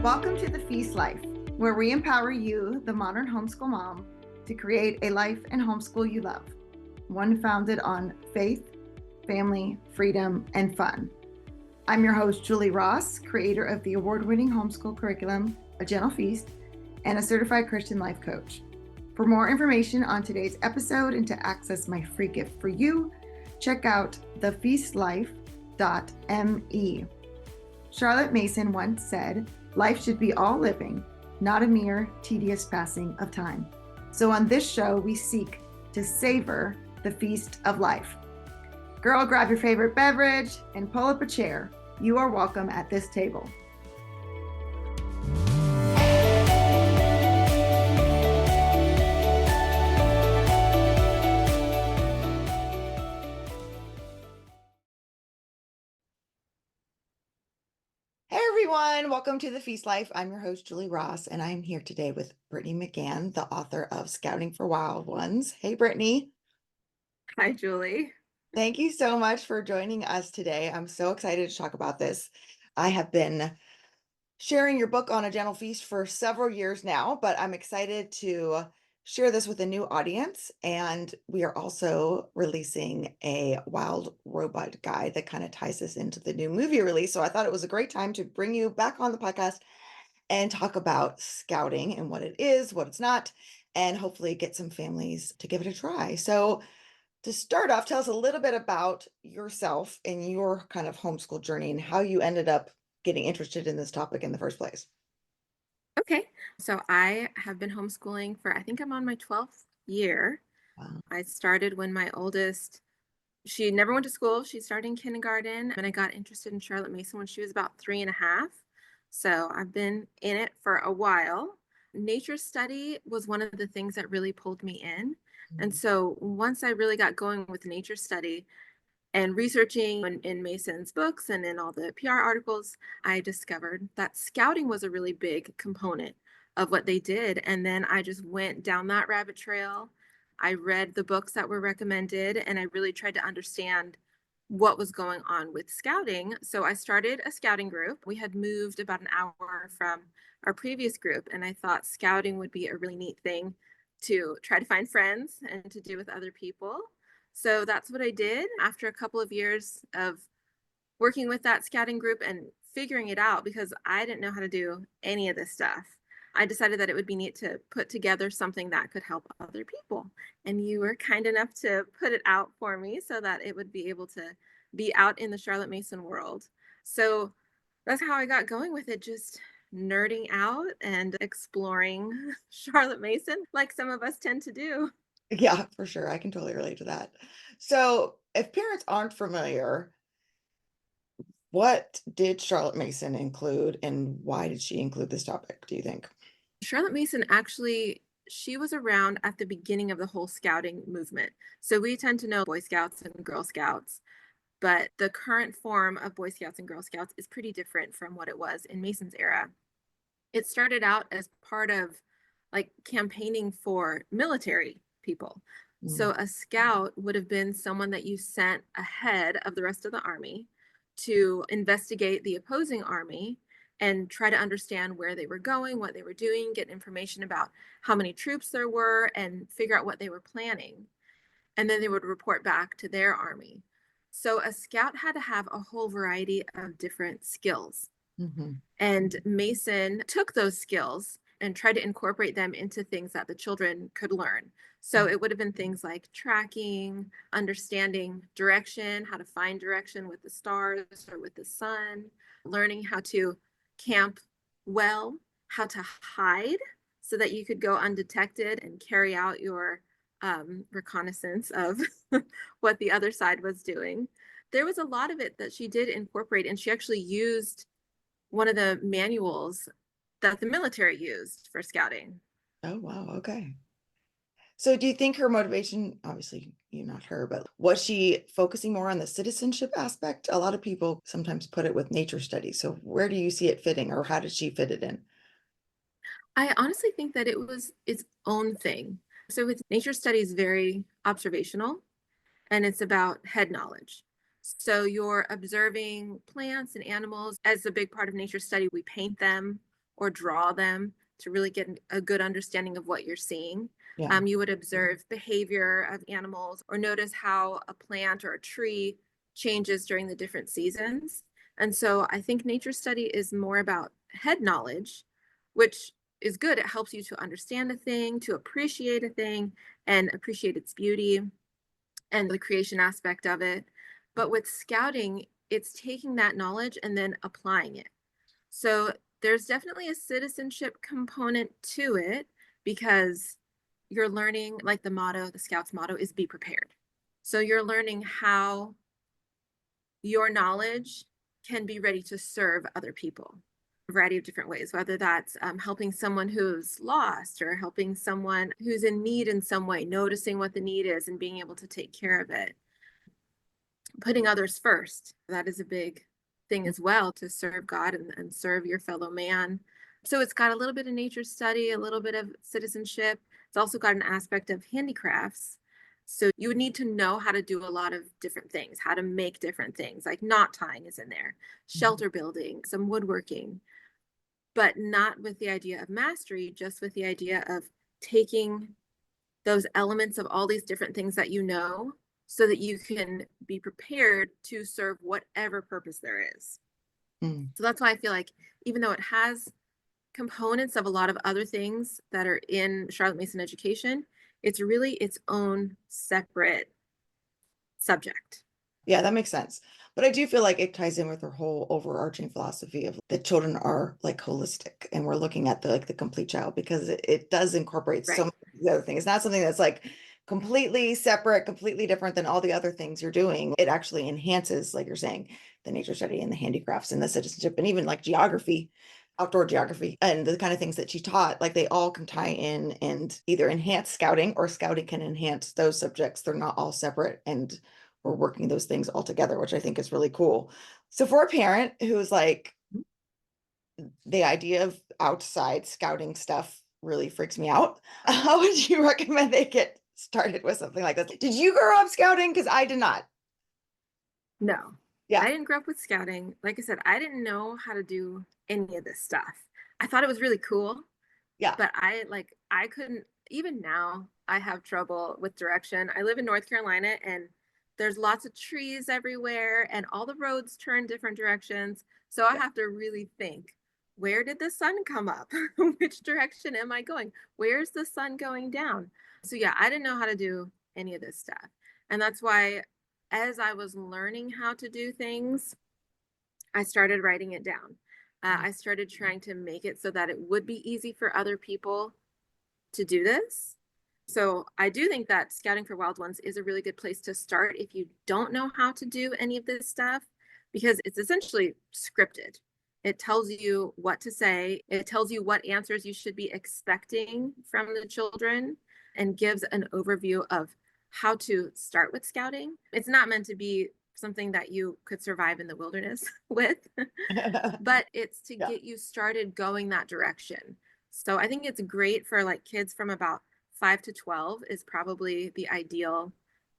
Welcome to the Feast Life, where we empower you, the modern homeschool mom, to create a life and homeschool you love, one founded on faith, family, freedom, and fun. I'm your host, Julie Ross, creator of the award-winning homeschool curriculum, A Gentle Feast, and a certified Christian life coach. For more information on today's episode and to access my free gift for you, check out thefeastlife.me. Charlotte Mason once said, "Life should be all living, not a mere tedious passing of time." So on this show, we seek to savor the feast of life. Girl, grab your favorite beverage and pull up a chair. You are welcome at this table. Hey everyone, welcome to the Feast Life. I'm your host, Julie Ross, and I'm here today with Brittney McGann, the author of Scouting for Wild Ones. Hey, Brittney. Hi, Julie. Thank you so much for joining us today. I'm so excited to talk about this. I have been sharing your book on A Gentle Feast for several years now, but I'm excited to share this with a new audience. And we are also releasing a wild robot guide that kind of ties this into the new movie release. So I thought it was a great time to bring you back on the podcast and talk about scouting and what it is, what it's not, and hopefully get some families to give it a try. So to start off, tell us a little bit about yourself and your kind of homeschool journey and how you ended up getting interested in this topic in the first place. Okay, so I have been homeschooling for, I think I'm on my 12th year. Wow. I started when my oldest, she never went to school. She started in kindergarten, and I got interested in Charlotte Mason when she was about 3.5. So I've been in it for a while. Nature study was one of the things that really pulled me in. And so once I really got going with nature study, and researching in Mason's books and in all the PR articles, I discovered that scouting was a really big component of what they did. And then I just went down that rabbit trail. I read the books that were recommended, and I really tried to understand what was going on with scouting. So I started a scouting group. We had moved about an hour from our previous group, and I thought scouting would be a really neat thing to try to find friends and to do with other people. So that's what I did after a couple of years of working with that scouting group and figuring it out, because I didn't know how to do any of this stuff. I decided that it would be neat to put together something that could help other people. And you were kind enough to put it out for me so that it would be able to be out in the Charlotte Mason world. So that's how I got going with it, just nerding out and exploring Charlotte Mason like some of us tend to do. Yeah, for sure. I can totally relate to that. So, if parents aren't familiar, what did Charlotte Mason include and why did she include this topic, do you think? Charlotte Mason actually, she was around at the beginning of the whole scouting movement. So we tend to know Boy Scouts and Girl Scouts, but the current form of Boy Scouts and Girl Scouts is pretty different from what it was in Mason's era. It started out as part of like campaigning for military people. Mm. So a scout would have been someone that you sent ahead of the rest of the army to investigate the opposing army and try to understand where they were going, what they were doing, get information about how many troops there were, and figure out what they were planning. And then they would report back to their army. So a scout had to have a whole variety of different skills. Hmm. And Mason took those skills and tried to incorporate them into things that the children could learn. So it would have been things like tracking, understanding direction, how to find direction with the stars or with the sun, learning how to camp well, how to hide so that you could go undetected and carry out your reconnaissance of what the other side was doing. There was a lot of it that she did incorporate, and she actually used one of the manuals that the military used for scouting. Oh, wow. Okay. So do you think her motivation, obviously you're not her, but was she focusing more on the citizenship aspect? A lot of people sometimes put it with nature studies. So where do you see it fitting or how did she fit it in? I honestly think that it was its own thing. So with nature studies, very observational, and it's about head knowledge. So you're observing plants and animals. As a big part of nature study, we paint them or draw them to really get a good understanding of what you're seeing. Yeah. You would observe behavior of animals or notice how a plant or a tree changes during the different seasons. And so I think nature study is more about head knowledge, which is good. It helps you to understand a thing, to appreciate a thing, and appreciate its beauty and the creation aspect of it. But with scouting, it's taking that knowledge and then applying it. So there's definitely a citizenship component to it because you're learning, like the motto, the Scouts motto is be prepared. So you're learning how your knowledge can be ready to serve other people a variety of different ways, whether that's helping someone who's lost or helping someone who's in need in some way, noticing what the need is and being able to take care of it. Putting others first, that is a big thing as well, to serve God and serve your fellow man. So it's got a little bit of nature study, a little bit of citizenship. It's also got an aspect of handicrafts. So you would need to know how to do a lot of different things, how to make different things, like knot tying is in there, Mhm. shelter building, some woodworking, but not with the idea of mastery, just with the idea of taking those elements of all these different things that you know so that you can be prepared to serve whatever purpose there is. Mm. So that's why I feel like even though it has components of a lot of other things that are in Charlotte Mason education, it's really its own separate subject. Yeah, that makes sense. But I do feel like it ties in with her whole overarching philosophy of that children are like holistic and we're looking at the complete child because it does incorporate so Right. many of the other things. It's not something that's like completely separate, completely different than all the other things you're doing. It actually enhances, like you're saying, the nature study and the handicrafts and the citizenship and even like geography, outdoor geography and the kind of things that she taught, like they all can tie in and either enhance scouting or scouting can enhance those subjects. They're not all separate and we're working those things all together, which I think is really cool. So for a parent who's like, the idea of outside scouting stuff really freaks me out, how would you recommend they get started with something like this? Did you grow up scouting? Because I did not. No, Yeah, I didn't grow up with scouting. Like I said, I didn't know how to do any of this stuff. I thought it was really cool, yeah, but I couldn't. Even now I have trouble with direction. I live in North Carolina and there's lots of trees everywhere and all the roads turn different directions. So I yeah. have to really think, where did the sun come up? Which direction am I going? Where's the sun going down? So yeah, I didn't know how to do any of this stuff. And that's why as I was learning how to do things, I started writing it down. I started trying to make it so that it would be easy for other people to do this. So I do think that Scouting for Wild Ones is a really good place to start if you don't know how to do any of this stuff, because it's essentially scripted. It tells you what to say, it tells you what answers you should be expecting from the children, and gives an overview of how to start with scouting. It's not meant to be something that you could survive in the wilderness with, but it's to Yeah, get you started going that direction. So I think it's great for like kids from about 5 to 12 is probably the ideal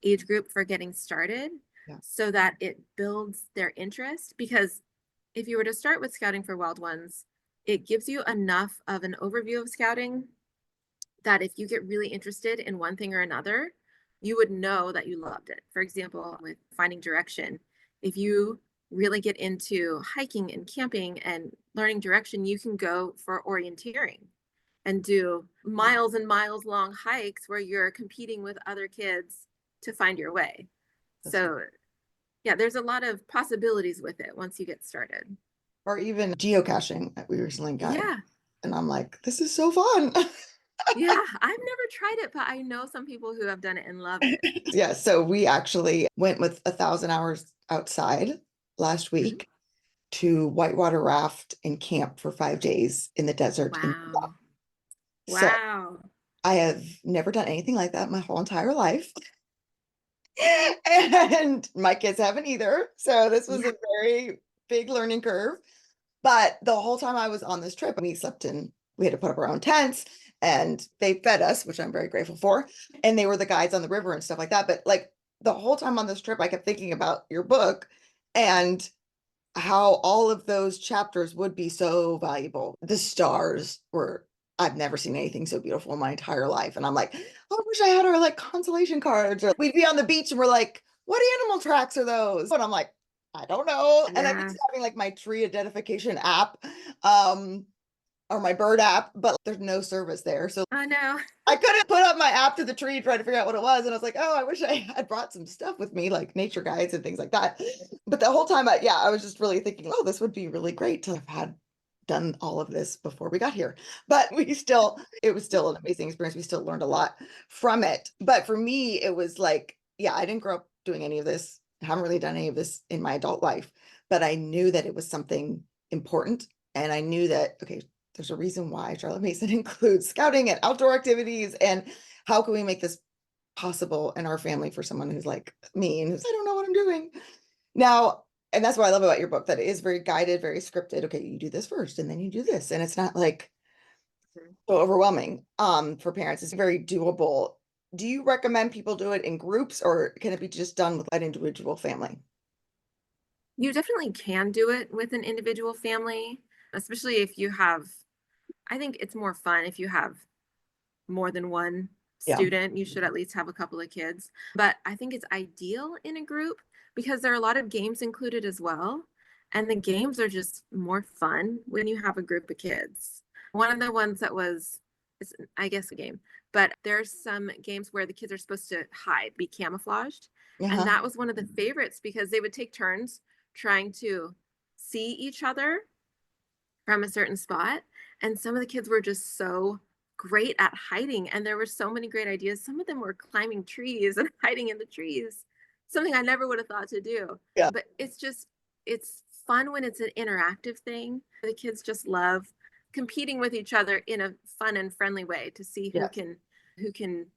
age group for getting started yeah, so that it builds their interest. Because if you were to start with Scouting for Wild Ones, it gives you enough of an overview of scouting that if you get really interested in one thing or another, you would know that you loved it. For example, with finding direction, if you really get into hiking and camping and learning direction, you can go for orienteering and do miles and miles long hikes where you're competing with other kids to find your way. that's good. So, yeah, there's a lot of possibilities with it once you get started. Or even geocaching that we recently got. Yeah. And I'm like, this is so fun. Yeah. I've never tried it, but I know some people who have done it and love it. Yeah, so we actually went with 1,000 hours outside last Mhm. week to whitewater raft and camp for 5 days in the desert in Utah. Wow. So Wow. I have never done anything like that my whole entire life. And my kids haven't either. So this was Yeah. a very big learning curve. But the whole time I was on this trip, we slept in, we had to put up our own tents and they fed us, which I'm very grateful for. And they were the guides on the river and stuff like that. But like the whole time on this trip, I kept thinking about your book and how all of those chapters would be so valuable. The stars were I've never seen anything so beautiful in my entire life, and I'm like, "Oh, I wish I had our, like, consolation cards," or we'd be on the beach and we're like, "What animal tracks are those?" And I'm like, "I don't know," and I Yeah. miss having, like, my tree identification app, um, or my bird app, but there's no service there, so I know. I couldn't put up my app to the tree trying to figure out what it was, and I was like, "Oh, I wish I had brought some stuff with me, like nature guides and things like that." But the whole time I was just really thinking, "Oh, this would be really great to have had done all of this before we got here." But we still it was still an amazing experience. We still learned a lot from it. But for me, it was like, yeah, I didn't grow up doing any of this. I haven't really done any of this in my adult life, but I knew that it was something important, and I knew that, okay, there's a reason why Charlotte Mason includes scouting and outdoor activities, and how can we make this possible in our family for someone who's like me and who's, I don't know what I'm doing now. And that's what I love about your book, that it is very guided, very scripted. Okay, you do this first and then you do this, and it's not like Mhm. so overwhelming for parents. It's very doable. Do you recommend people do it in groups, or can it be just done with an individual family? You definitely can do it with an individual family, especially if you have, I think it's more fun if you have more than one Yeah. student. You should at least have a couple of kids. But I think it's ideal in a group because there are a lot of games included as well. And the games are just more fun when you have a group of kids. One of the ones that was, is, I guess, a game, but there's some games where the kids are supposed to hide, be camouflaged. And Uh-huh. that was one of the favorites because they would take turns trying to see each other from a certain spot. And some of the kids were just so great at hiding. And there were so many great ideas. Some of them were climbing trees and hiding in the trees, something I never would have thought to do. Yeah. But it's just, it's fun when it's an interactive thing. The kids just love competing with each other in a fun and friendly way to see Yes. who can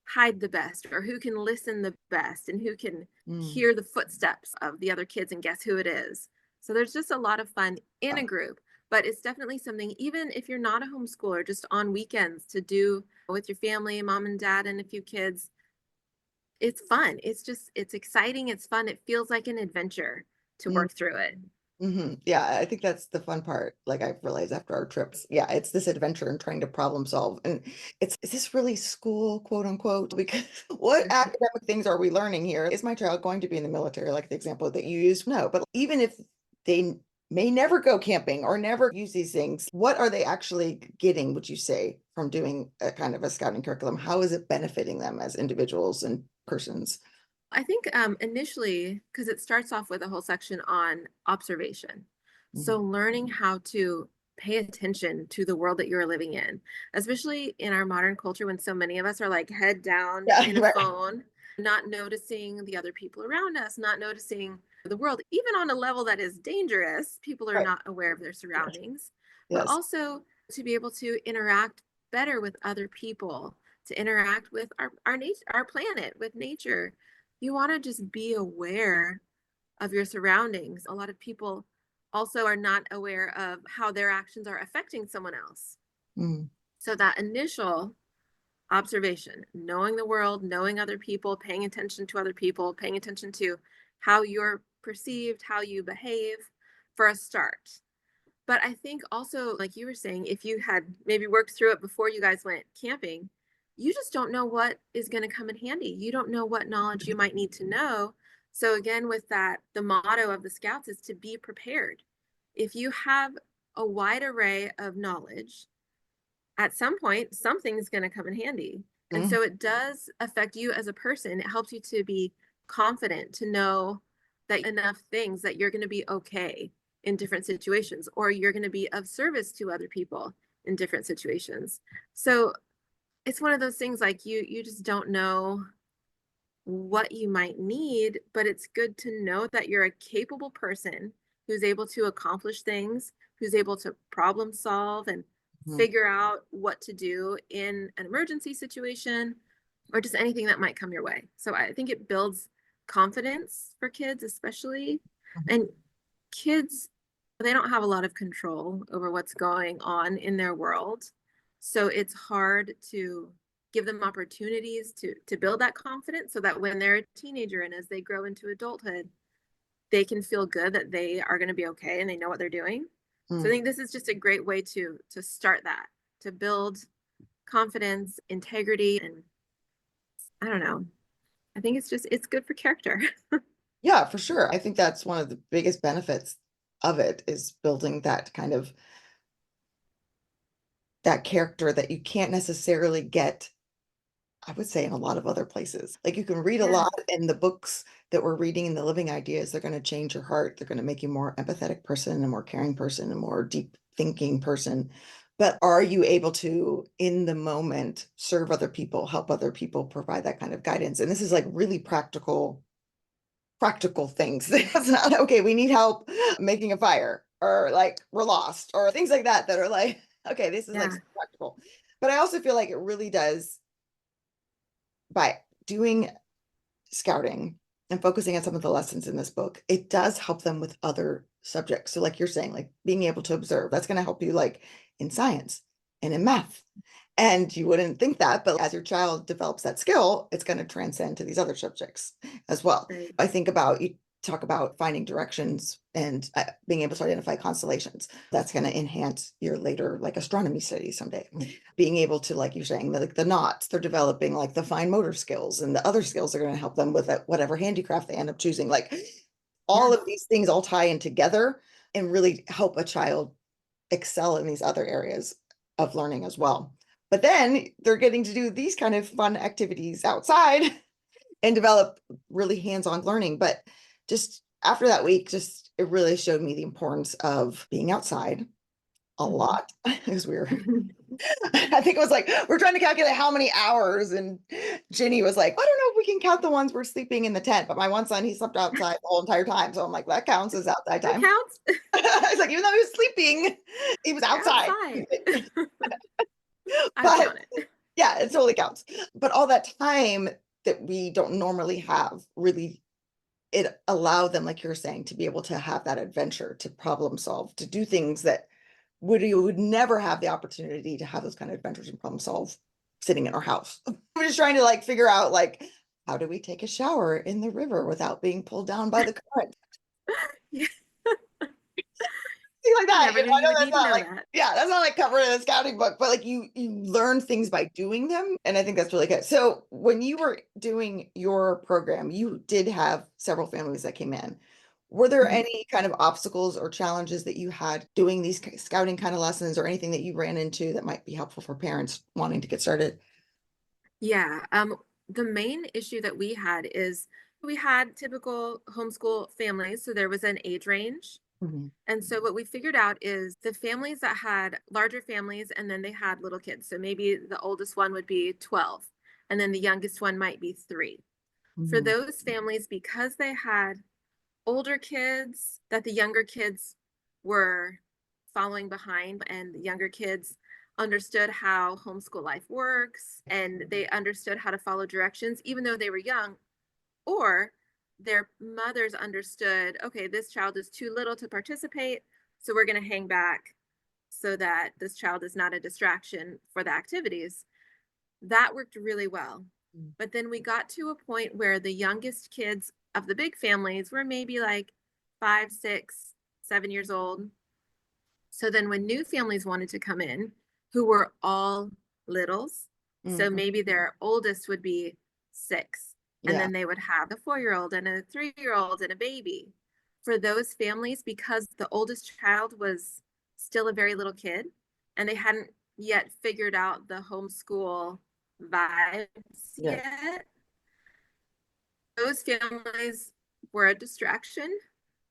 hide the best or who can listen the best and who can Mm. hear the footsteps of the other kids and guess who it is. So there's just a lot of fun in a group, but it's definitely something, even if you're not a homeschooler, just on weekends to do with your family, mom and dad, and a few kids. It's fun. It's just, it's exciting. It's fun. It feels like an adventure to Mm. work through it. Mhm. Yeah, I think that's the fun part, like, I've realized after our trips. Yeah, it's this adventure and trying to problem solve, and it's, "Is this really school, quote, unquote?" Because what Mhm. academic things are we learning here? Is my child going to be in the military, like the example that you used? No, but even if they may never go camping or never use these things, what are they actually getting, would you say, from doing a kind of a scouting curriculum? How is it benefiting them as individuals and persons? I think initially, because it starts off with a whole section on observation. So, Mhm. learning how to pay attention to the world that you're living in, especially in our modern culture when so many of us are like head down Yeah, in a right. phone, not noticing the other people around us, not noticing the world, even on a level that is dangerous. People are Right. not aware of their surroundings, but Yes. also to be able to interact better with other people, to interact with our nature, our planet, with nature. You want to just be aware of your surroundings. A lot of people also are not aware of how their actions are affecting someone else. Mm. So that initial observation, knowing the world, knowing other people, paying attention to other people, paying attention to how you're perceived, how you behave for a start. But I think also, like you were saying, if you had maybe worked through it before you guys went camping, you just don't know what is going to come in handy. You don't know what knowledge you might need to know. So, again, with that, the motto of the Scouts is to be prepared. If you have a wide array of knowledge, at some point, something's going to come in handy. And Mhm. so it does affect you as a person. It helps you to be confident, to know that enough things that you're going to be okay in different situations, or you're going to be of service to other people in different situations. So it's one of those things like you just don't know what you might need, but it's good to know that you're a capable person who's able to accomplish things, who's able to problem solve and Mhm. figure out what to do in an emergency situation or just anything that might come your way. So I think it builds confidence for kids, especially. And kids, they don't have a lot of control over what's going on in their world. So it's hard to give them opportunities to build that confidence so that when they're a teenager and as they grow into adulthood, they can feel good that they are going to be okay and they know what they're doing. So I Mm. think this is just a great way to start that, to build confidence, integrity, and I don't know. I think it's good for character. Yeah, for sure. I think that's one of the biggest benefits of it is building that kind of that character that you can't necessarily get, I would say, in a lot of other places. Like you can read a Yeah, lot, and the books that we're reading and the living ideas, they're going to change your heart. They're going to make you a more empathetic person, a more caring person, a more deep thinking person. But are you able to, in the moment, serve other people, help other people, provide that kind of guidance? And this is like really practical things. It's not, okay, we need help making a fire, or like we're lost, or things like that that are like, okay, this is like yeah, so practical. But I also feel like it really does, by doing scouting and focusing on some of the lessons in this book, it does help them with other subjects. So, like you're saying, like being able to observe, that's going to help you like in science and in math. And you wouldn't think that, but as your child develops that skill, it's going to transcend to these other subjects as well. right. I think about, you talk about finding directions and being able to identify constellations. That's going to enhance your later like astronomy studies someday. Being able to, like you're saying, like the knots, they're developing like the fine motor skills, and the other skills are going to help them with whatever handicraft they end up choosing. Like Yeah, all of these things all tie in together and really help a child excel in these other areas of learning as well. But then they're getting to do these kind of fun activities outside and develop really hands-on learning. But just after that week, just it really showed me the importance of being outside a mhm. lot. Because we were, I think it was like, we're trying to calculate how many hours. And Ginny was like, I don't know if we can count the ones we're sleeping in the tent. But my one son, he slept outside the whole entire time. So I'm like, that counts as outside That time. counts. I was like, even though he was sleeping, he was You're outside. outside. I'd But count it. yeah, it totally counts. But all that time that we don't normally have, really, it allowed them, like you're saying, to be able to have that adventure, to problem solve, to do things that you would never have the opportunity to have those kind of adventures and problem solve sitting in our house. We're just trying to like figure out like, how do we take a shower in the river without being pulled down by the current? Yeah. Things like I that. never knew I you know would that's need to not know like, that. yeah, that's not like covered in a scouting book, but like you learn things by doing them. And I think that's really good. So when you were doing your program, you did have several families that came in. Were there Mhm. any kind of obstacles or challenges that you had doing these scouting kind of lessons, or anything that you ran into that might be helpful for parents wanting to get started? Yeah. The main issue that we had is we had typical homeschool families, so there was an age range. Mhm. And so what we figured out is the families that had larger families and then they had little kids. So maybe the oldest one would be 12 and then the youngest one might be 3. For Mhm. those families, because they had older kids that the younger kids were following behind and the younger kids understood how homeschool life works and they understood how to follow directions even though they were young, or their mothers understood, okay, this child is too little to participate, so we're going to hang back so that this child is not a distraction for the activities. That worked really well. Mm. But then we got to a point where the youngest kids of the big families were maybe like 5, 6, 7 years old. So then when new families wanted to come in, who were all littles, so Mhm. maybe their oldest would be 6, and Yeah. then they would have a 4-year old and a 3-year old and a baby. For those families, because the oldest child was still a very little kid and they hadn't yet figured out the homeschool vibes Yeah. yet, those families were a distraction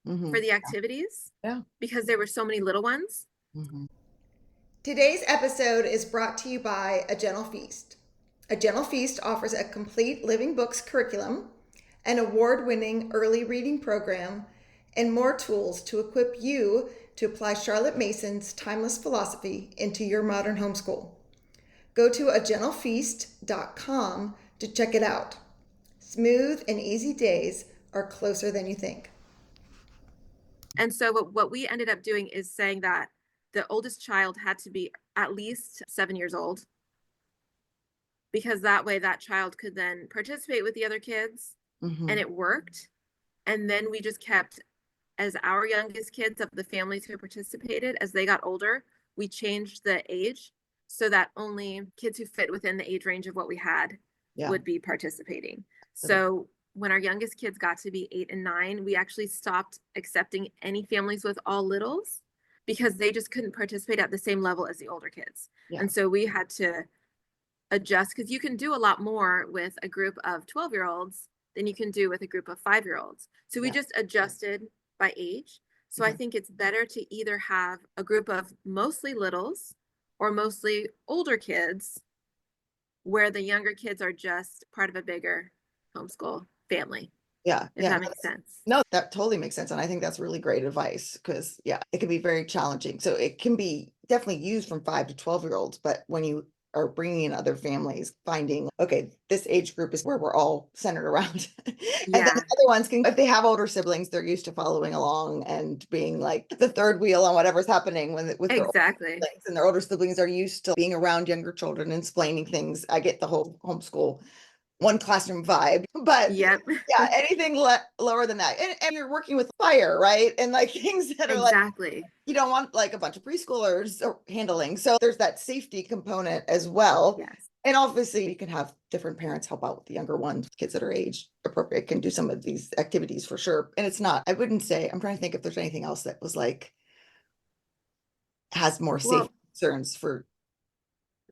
for Mhm. the activities Yeah. because there were so many little ones. Mhm. Today's episode is brought to you by A Gentle Feast. A Gentle Feast offers a complete living books curriculum, an award winning early reading program, and more tools to equip you to apply Charlotte Mason's timeless philosophy into your modern homeschool. Go to agentlefeast.com to check it out. Smooth and easy days are closer than you think. And so what we ended up doing is saying that the oldest child had to be at least 7 years old because that way that child could then participate with the other kids, and Mhm. it worked. And then we just kept, as our youngest kids of the families who participated, as they got older, we changed the age so that only kids who fit within the age range of what we had Yeah. would be participating. Perfect. So when our youngest kids got to be 8 and 9, we actually stopped accepting any families with all littles because they just couldn't participate at the same level as the older kids. Yeah. And so we had to adjust because you can do a lot more with a group of 12-year-olds than you can do with a group of 5-year-olds. So we Yeah. just adjusted by age. So I Okay. think it's better to either have a group of mostly littles or mostly older kids where the younger kids are just part of a bigger homeschool family, Yeah. if Yeah. that makes sense. No, that totally makes sense. And I think that's really great advice because, yeah, it can be very challenging. So it can be definitely used from 5 to 12-year-olds, but when you are bringing in other families, finding, okay, this age group is where we're all centered around. And then the Yeah, other ones can, if they have older siblings, they're used to following along and being like the third wheel on whatever's happening with their older exactly. siblings. And their older siblings are used to being around younger children and explaining things. I get the whole homeschool one classroom vibe, but Yep, yeah, anything lower than that. And you're working with fire, right? And like things that are like, exactly. you don't want like a bunch of preschoolers handling. So there's that safety component as well. Yes. And obviously, you can have different parents help out with the younger ones, kids that are age appropriate can do some of these activities for sure. And it's not, I wouldn't say, I'm trying to think if there's anything else that was like, has more Well, safety concerns for,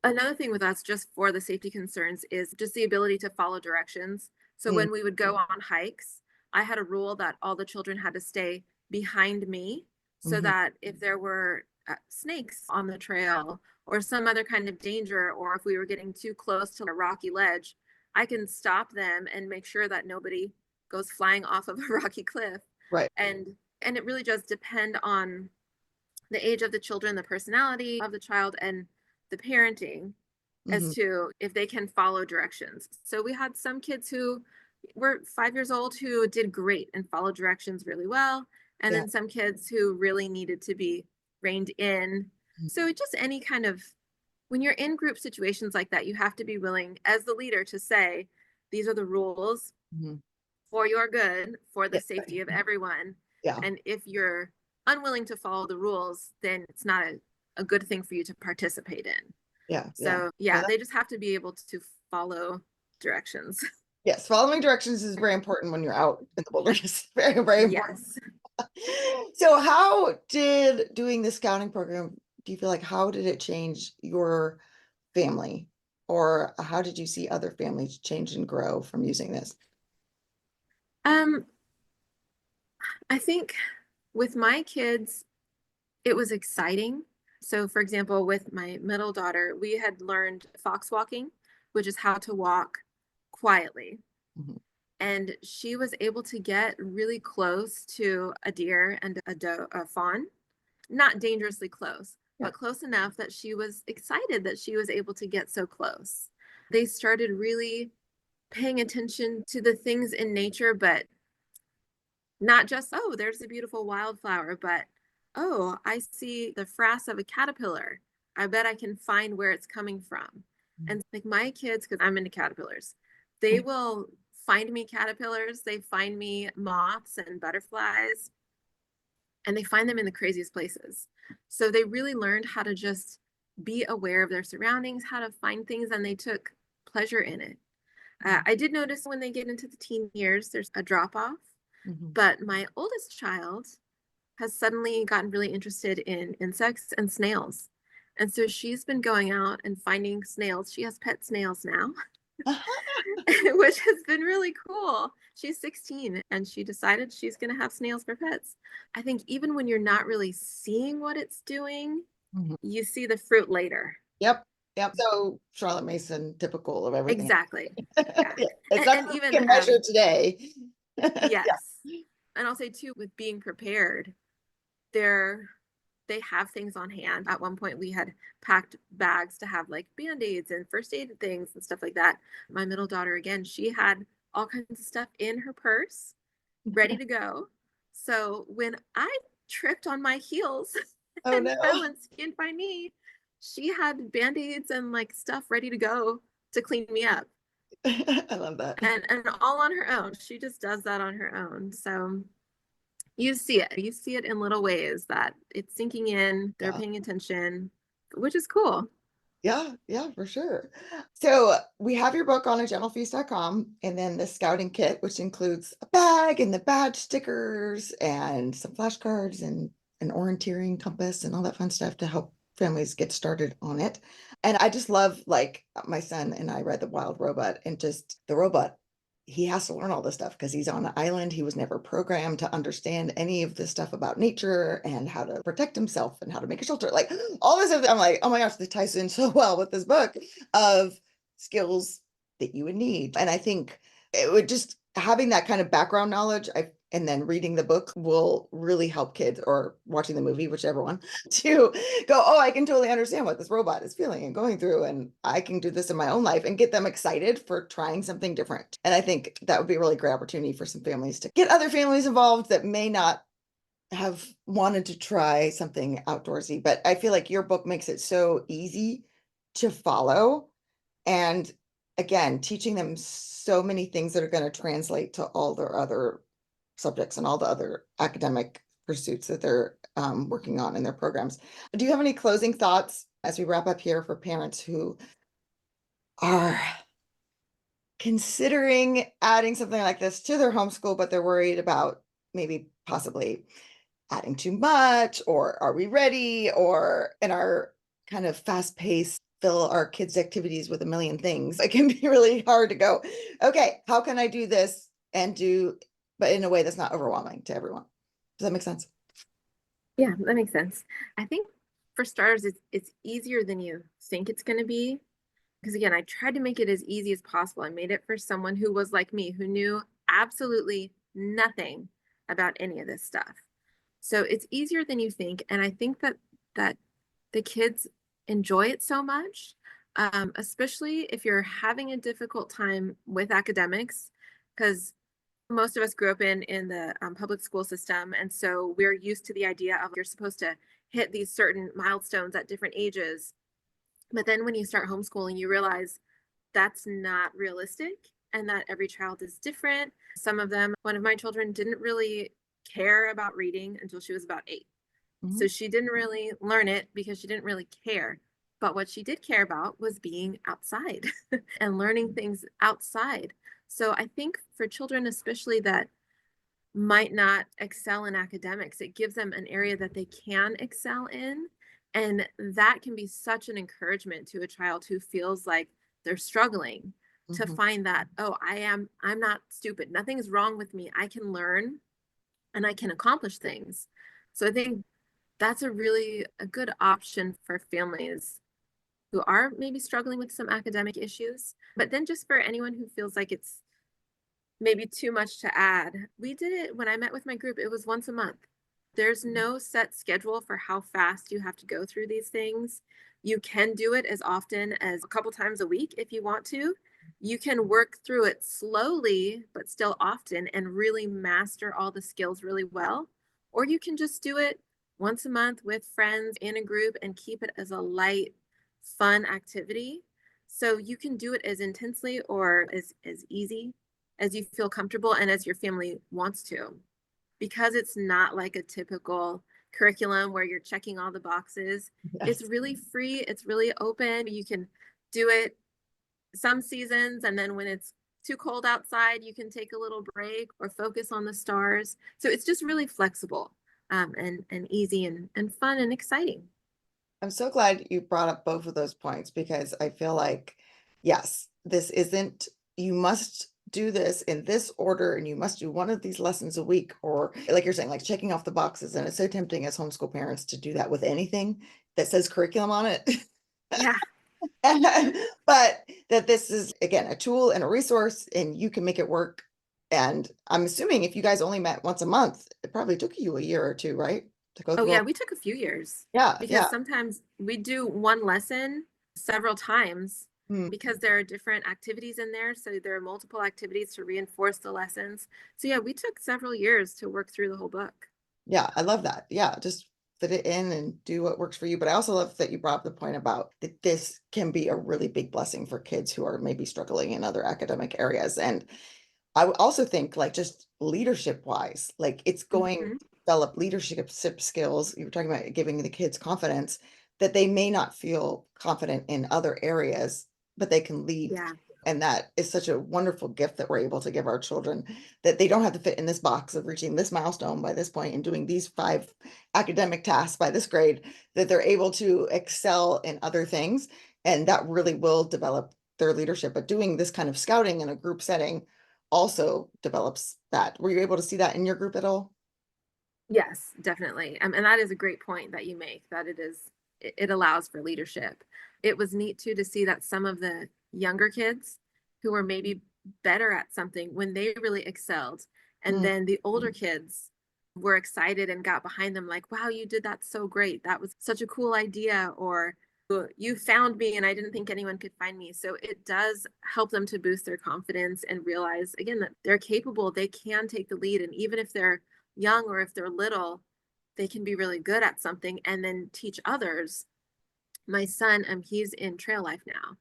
another thing with us, just for the safety concerns, is just the ability to follow directions. So mm, when we would go on hikes, I had a rule that all the children had to stay behind me so mhm, that if there were snakes on the trail or some other kind of danger, or if we were getting too close to a rocky ledge, I can stop them and make sure that nobody goes flying off of a rocky cliff. right. And it really does depend on the age of the children, the personality of the child, and the parenting as Mhm, to if they can follow directions. So we had some kids who were 5 years old who did great and followed directions really well. And yeah. then some kids who really needed to be reined in. Mhm, So it just any kind of, when you're in group situations like that, you have to be willing as the leader to say, these are the rules mhm, for your good, for the yeah. safety of everyone. Yeah. And if you're unwilling to follow the rules, then it's not a good thing for you to participate in. Yeah. Yeah. So, No, yeah, they just have to be able to follow directions. yes, following directions is very important when you're out in the wilderness. Very, very important. Yes. So how did doing the scouting program, do you feel like how did it change your family? Or how did you see other families change and grow from using this? Um, I think with my kids, it was exciting. So, for example, with my middle daughter, we had learned fox walking, which is how to walk quietly. Mhm. And she was able to get really close to a deer and a fawn, not dangerously close, Yeah. but close enough that she was excited that she was able to get so close. They started really paying attention to the things in nature, but not just, oh, there's a beautiful wildflower, but, oh, I see the frass of a caterpillar. I bet I can find where it's coming from. Mhm. And like my kids, because I'm into caterpillars, they will find me caterpillars, they find me moths and butterflies, and they find them in the craziest places. So they really learned how to just be aware of their surroundings, how to find things, and they took pleasure in it. I did notice when they get into the teen years, there's a drop off, Mhm. but my oldest child has suddenly gotten really interested in insects and snails. And so she's been going out and finding snails. She has pet snails now, which has been really cool. She's 16 and she decided she's going to have snails for pets. I think even when you're not really seeing what it's doing, Mhm. you see the fruit later. Yep. Yep. So Charlotte Mason, typical of everything. Exactly. Yeah. Yeah. It's not And something even, you can measure today. Yeah. yes. And I'll say too, with being prepared, they're they have things on hand. At one point, we had packed bags to have like band-aids and first aid things and stuff like that. My middle daughter, again, she had all kinds of stuff in her purse, ready to go. So when I tripped on my heels Oh and no. fell and skinned my knee, she had band-aids and like stuff ready to go to clean me up. I love that. and all on her own. She just does that on her own. So you see it in little ways that it's sinking in, they're Yeah. paying attention, which is cool. Yeah, yeah, for sure. So we have your book on agentlefeast.com and then the scouting kit, which includes a bag and the badge stickers and some flashcards and an orienteering compass and all that fun stuff to help families get started on it. And I just love, like, my son and I read The Wild Robot, and just the robot, he has to learn all this stuff because he's on an island. He was never programmed to understand any of this stuff about nature and how to protect himself and how to make a shelter. Like all this stuff, I'm like, oh my gosh, this ties in so well with this book of skills that you would need. And I think it would just having that kind of background knowledge, and then reading the book will really help kids, or watching the movie, whichever one, to go, oh, I can totally understand what this robot is feeling and going through, and I can do this in my own life, and get them excited for trying something different. And I think that would be a really great opportunity for some families to get other families involved that may not have wanted to try something outdoorsy. But I feel like your book makes it so easy to follow. And again, teaching them so many things that are going to translate to all their other subjects and all the other academic pursuits that they're working on in their programs. Do you have any closing thoughts as we wrap up here for parents who are considering adding something like this to their homeschool, but they're worried about maybe possibly adding too much, or are we ready, or in our kind of fast pace, fill our kids' activities with a million things? It can be really hard to go, okay, how can I do this and do, but in a way that's not overwhelming to everyone. Does that make sense? Yeah, that makes sense. I think for starters, it's easier than you think it's going to be. Because again, I tried to make it as easy as possible. I made it for someone who was like me, who knew absolutely nothing about any of this stuff. So it's easier than you think. And I think that the kids enjoy it so much, especially if you're having a difficult time with academics, because most of us grew up in the public school system, and so we're used to the idea of you're supposed to hit these certain milestones at different ages. But then when you start homeschooling, you realize that's not realistic and that every child is different. Some of them, one of my children didn't really care about reading until she was about 8. Mhm. So she didn't really learn it because she didn't really care. But what she did care about was being outside and learning things outside. So I think for children, especially that might not excel in academics, it gives them an area that they can excel in. And that can be such an encouragement to a child who feels like they're struggling, to Mhm. find that, oh, I'm not stupid. Nothing's wrong with me. I can learn and I can accomplish things. So I think that's a good option for families who are maybe struggling with some academic issues. But then just for anyone who feels like it's maybe too much to add. We did it when I met with my group, it was once a month. There's no set schedule for how fast you have to go through these things. You can do it as often as a couple times a week if you want to. You can work through it slowly, but still often, and really master all the skills really well. Or you can just do it once a month with friends in a group and keep it as a light, fun activity. So you can do it as intensely or as easy as you feel comfortable and as your family wants to, because it's not like a typical curriculum where you're checking all the boxes. It's Yes. really free, it's really open. You can do it some seasons, and then when it's too cold outside, you can take a little break or focus on the stars. So it's just really flexible, and easy and fun and exciting. I'm so glad you brought up both of those points, because I feel like, yes, this isn't, you must do this in this order and you must do one of these lessons a week, or like you're saying, like checking off the boxes. And it's so tempting as homeschool parents to do that with anything that says curriculum on it. Yeah. But that this is, again, a tool and a resource, and you can make it work. And I'm assuming if you guys only met once a month, it probably took you a year or two, right? To go Oh through yeah, all, we took a few years yeah, because yeah. sometimes we do one lesson several times Hmm. because there are different activities in there. So there are multiple activities to reinforce the lessons. So yeah, we took several years to work through the whole book. Yeah, I love that. Yeah, just fit it in and do what works for you. But I also love that you brought up the point about that this can be a really big blessing for kids who are maybe struggling in other academic areas. And I would also think like just leadership wise, like it's going Hmm. to develop leadership skills. You were talking about giving the kids confidence that they may not feel confident in other areas, but they can lead. Yeah. And that is such a wonderful gift that we're able to give our children, that they don't have to fit in this box of reaching this milestone by this point and doing these 5 academic tasks by this grade, that they're able to excel in other things. And that really will develop their leadership. But doing this kind of scouting in a group setting also develops that. Were you able to see that in your group at all? Yes, definitely. And that is a great point that you make, that it allows for leadership. It was neat too to see that some of the younger kids who were maybe better at something when they really excelled, and Mm, then the older kids were excited and got behind them like, wow, you did that so great. That was such a cool idea. Or you found me and I didn't think anyone could find me. So it does help them to boost their confidence and realize again that they're capable, they can take the lead. And even if they're young or if they're little, they can be really good at something and then teach others. My son, he's in trail life now.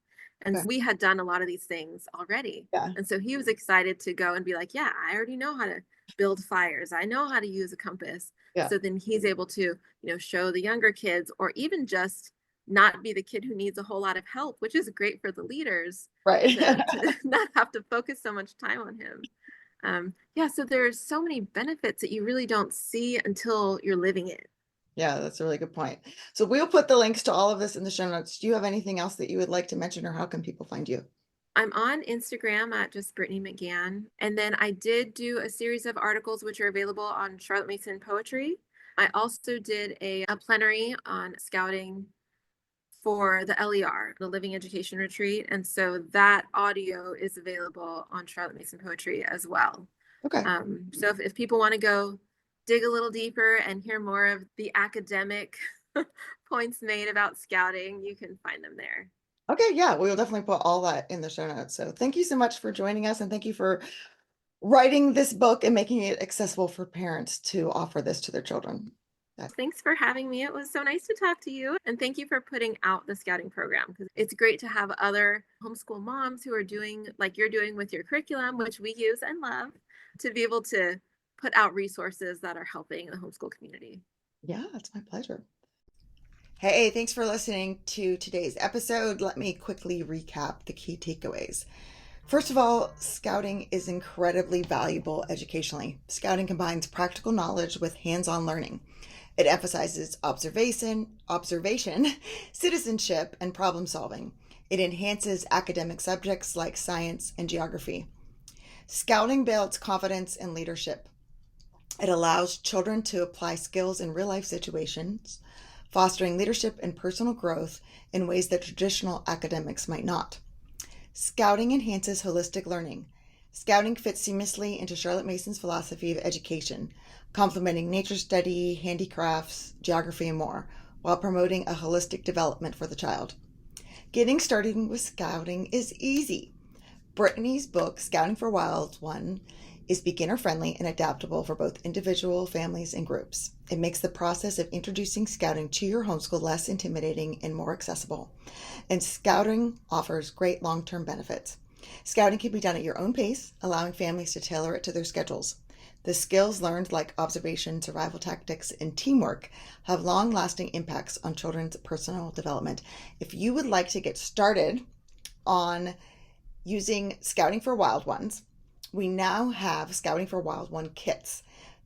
And okay. so we had done a lot of these things already. Yeah. And so he was excited to go and be like, yeah, I already know how to build fires. I know how to use a compass. Yeah. So then he's able to, show the younger kids or even just not be the kid who needs a whole lot of help, which is great for the leaders Right. to not have to focus so much time on him. Yeah, so there's so many benefits that you really don't see until you're living it. Yeah, that's a really good point. So we'll put the links to all of this in the show notes. Do you have anything else that you would like to mention, or how can people find you? I'm on Instagram at just Brittney McGann. And then I did do a series of articles which are available on Charlotte Mason Poetry. I also did a plenary on scouting for the LER, the Living Education Retreat. And so that audio is available on Charlotte Mason Poetry as well. Okay. So if people want to go dig a little deeper and hear more of the academic points made about scouting, you can find them there. Okay. Yeah, we'll definitely put all that in the show notes. So thank you so much for joining us, and thank you for writing this book and making it accessible for parents to offer this to their children. Thanks for having me. It was so nice to talk to you. And thank you for putting out the scouting program because it's great to have other homeschool moms who are doing like you're doing with your curriculum, which we use and love, to be able to put out resources that are helping the homeschool community. Yeah, it's my pleasure. Hey, thanks for listening to today's episode. Let me quickly recap the key takeaways. First of all, scouting is incredibly valuable educationally. Scouting combines practical knowledge with hands-on learning. It emphasizes observation, citizenship, and problem solving. It enhances academic subjects like science and geography. Scouting builds confidence and leadership. It allows children to apply skills in real life situations, fostering leadership and personal growth in ways that traditional academics might not. Scouting enhances holistic learning. Scouting fits seamlessly into Charlotte Mason's philosophy of education, complementing nature study, handicrafts, geography, and more, while promoting a holistic development for the child. Getting started with scouting is easy. Brittney's book, Scouting for Wild One, is beginner friendly and adaptable for both individual, families, and groups. It makes the process of introducing scouting to your homeschool less intimidating and more accessible. And scouting offers great long-term benefits. Scouting can be done at your own pace, allowing families to tailor it to their schedules. The skills learned, like observation, survival tactics, and teamwork, have long-lasting impacts on children's personal development. If you would like to get started on using Scouting for Wild Ones, we now have Scouting for Wild One kits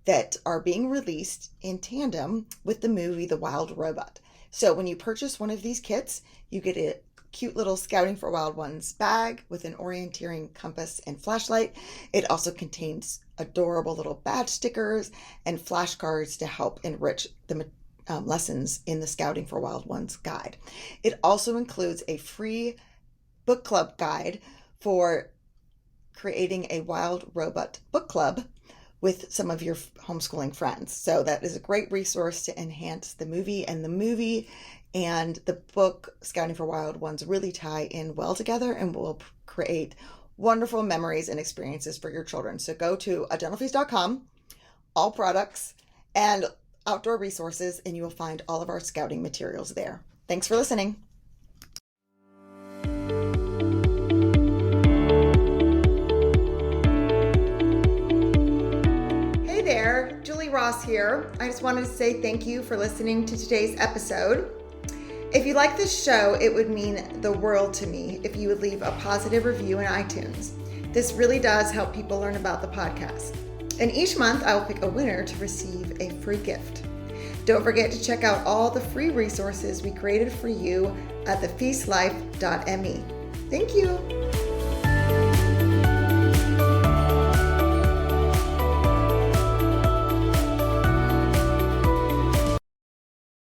that are being released in tandem with the movie The Wild Robot. So when you purchase one of these kits, you get a cute little Scouting for Wild Ones bag with an orienteering compass and flashlight. It also contains adorable little badge stickers and flashcards to help enrich the lessons in the Scouting for Wild Ones guide. It also includes a free book club guide for creating a wild robot book club with some of your homeschooling friends. So that is a great resource to enhance the movie, and the movie and the book Scouting for Wild Ones really tie in well together and will create wonderful memories and experiences for your children. So go to adentalfeast.com, all products, and outdoor resources, and you will find all of our scouting materials there. Thanks for listening. Hey there, Julie Ross here. I just wanted to say thank you for listening to today's episode. If you like this show, it would mean the world to me if you would leave a positive review in iTunes. This really does help people learn about the podcast. And each month I will pick a winner to receive a free gift. Don't forget to check out all the free resources we created for you at thefeastlife.me. Thank you.